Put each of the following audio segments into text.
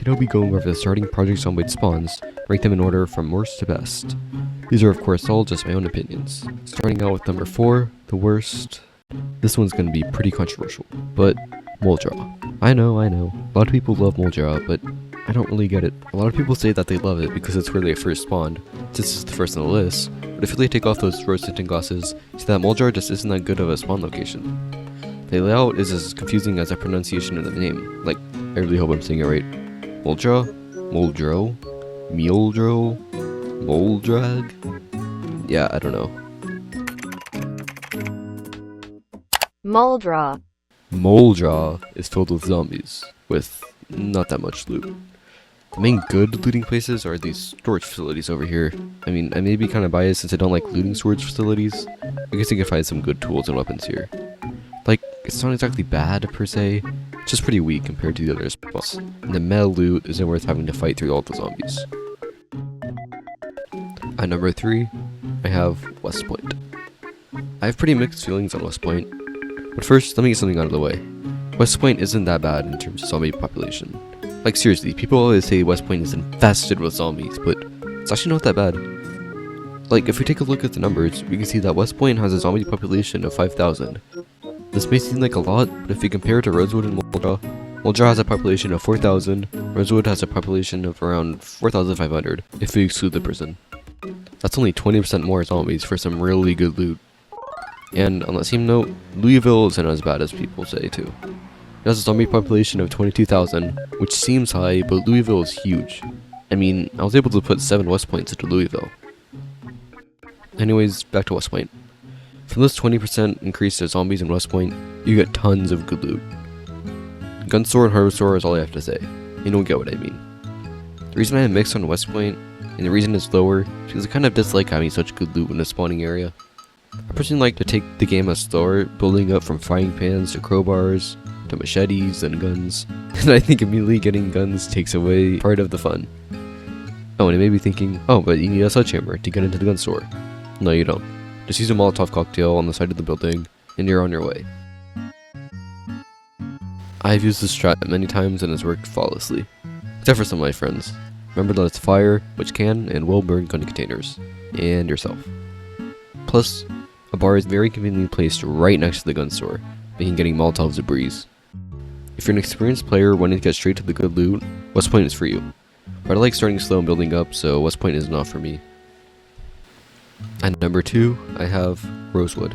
Today I'll be going over the starting Project Zomboid spawns, rank them in order from worst to best. These are of course all just my own opinions. Starting out with number 4, the worst. This one's gonna be pretty controversial, but Muldraugh. I know, a lot of people love Muldraugh, but I don't really get it. A lot of people say that they love it because it's where they first spawned, since it's the first on the list, but if you really take off those rose tinted glasses, see that Muldraugh just isn't that good of a spawn location. The layout is as confusing as the pronunciation of the name. Like, I really hope I'm saying it right. Muldraugh? Muldraugh? Muldragh? Yeah, I don't know. Muldraugh is filled with zombies, with not that much loot. The main good looting places are these storage facilities over here. I mean, I may be kind of biased since I don't like looting storage facilities. I guess you can find some good tools and weapons here. Like, it's not exactly bad per se, it's just pretty weak compared to the other spots. And the meta loot isn't worth having to fight through all the zombies. At number 3, I have West Point. I have pretty mixed feelings on West Point. But first, let me get something out of the way. West Point isn't that bad in terms of zombie population. Like seriously, people always say West Point is infested with zombies, but it's actually not that bad. Like, if we take a look at the numbers, we can see that West Point has a zombie population of 5,000. This may seem like a lot, but if you compare it to Rosewood and Muldraugh, Muldraugh has a population of 4,000, Rosewood has a population of around 4,500, if we exclude the prison. That's only 20% more zombies for some really good loot. And on that same note, Louisville isn't as bad as people say too. It has a zombie population of 22,000, which seems high, but Louisville is huge. I mean, I was able to put 7 West Points into Louisville. Anyways, back to West Point. From this 20% increase to zombies in West Point, you get tons of good loot. Gun store and hardware store is all I have to say. You don't get what I mean. The reason I have mixed on West Point, and the reason it's lower, is because I kind of dislike having such good loot in a spawning area. I personally like to take the game as slower, building up from frying pans to crowbars, to machetes and guns, and I think immediately getting guns takes away part of the fun. Oh, and it may be thinking, oh, but you need a sledgehammer to get into the gun store. No, you don't. Just use a Molotov cocktail on the side of the building, and you're on your way. I've used this strat many times and it's worked flawlessly. Except for some of my friends. Remember that it's fire, which can and will burn gun containers. And yourself. Plus, a bar is very conveniently placed right next to the gun store, making getting Molotovs a breeze. If you're an experienced player wanting to get straight to the good loot, West Point is for you. But I like starting slow and building up, so West Point is not for me. At number 2, I have Rosewood.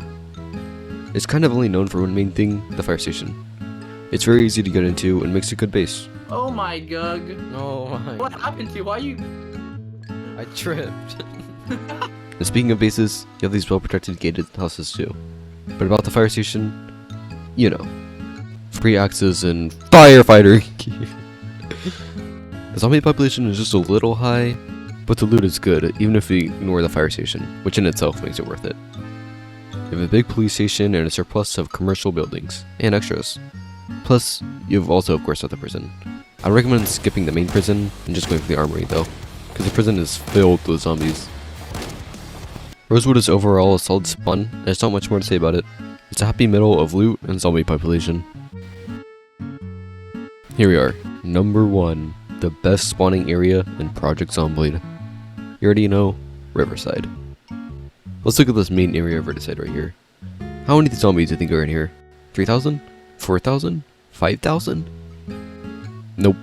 It's kind of only known for one main thing, the fire station. It's very easy to get into and makes a good base. Oh my Gug. Oh my. What happened to you? Why you... I tripped. And speaking of bases, you have these well-protected gated houses too. But about the fire station, you know. Free axes and firefighter gear. The zombie population is just a little high, but the loot is good, even if we ignore the fire station, which in itself makes it worth it. You have a big police station and a surplus of commercial buildings, and extras. Plus, you've also of course at the prison. I recommend skipping the main prison and just going for the armory though, because the prison is filled with zombies. Rosewood is overall a solid spawn, there's not much more to say about it. It's a happy middle of loot and zombie population. Here we are, number 1, the best spawning area in Project Zomboid. You already know, Riverside. Let's look at this main area of Riverside right here. How many zombies do you think are in here? 3,000? 4,000? 5,000? Nope,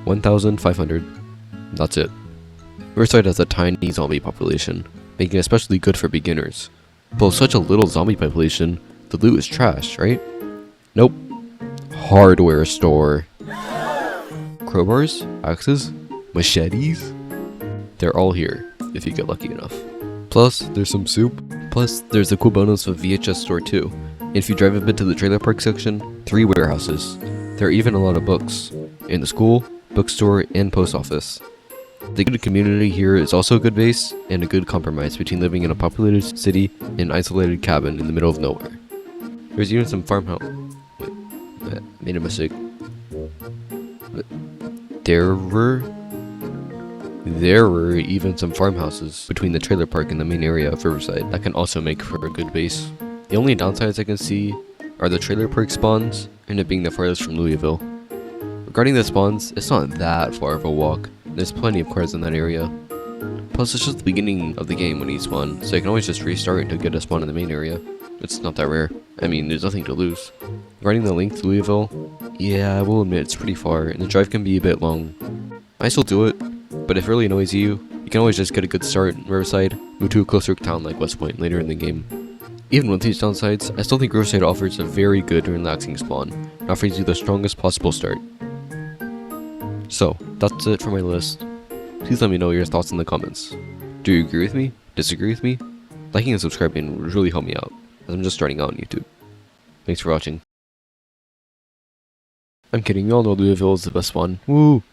1,500. That's it. Riverside has a tiny zombie population, making it especially good for beginners. But with such a little zombie population, the loot is trash, right? Nope. Hardware store. Crowbars, axes, machetes. They're all here, if you get lucky enough. Plus, there's some soup. Plus, there's the cool bonus of VHS store too. And if you drive a bit to the trailer park section, 3 warehouses. There are even a lot of books. In the school, bookstore, and post office. The good community here is also a good base, and a good compromise between living in a populated city and an isolated cabin in the middle of nowhere. There's even some farmhouse. Wait, I made a mistake. There were even some farmhouses between the trailer park and the main area of Riverside that can also make for a good base. The only downsides I can see are the trailer park spawns and it being the farthest from Louisville. Regarding the spawns, it's not that far of a walk. There's plenty of cars in that area. Plus, it's just the beginning of the game when you spawn, so you can always just restart to get a spawn in the main area. It's not that rare. I mean, there's nothing to lose. Regarding the link to Louisville, yeah, I will admit it's pretty far, and the drive can be a bit long. I still do it, but if it really annoys you, you can always just get a good start in Riverside, move to a closer town like West Point later in the game. Even with these downsides, I still think Riverside offers a very good and relaxing spawn, and offers you the strongest possible start. So, that's it for my list. Please let me know your thoughts in the comments. Do you agree with me? Disagree with me? Liking and subscribing would really help me out, as I'm just starting out on YouTube. Thanks for watching. I'm kidding, you all know Louisville is the best one. Woo!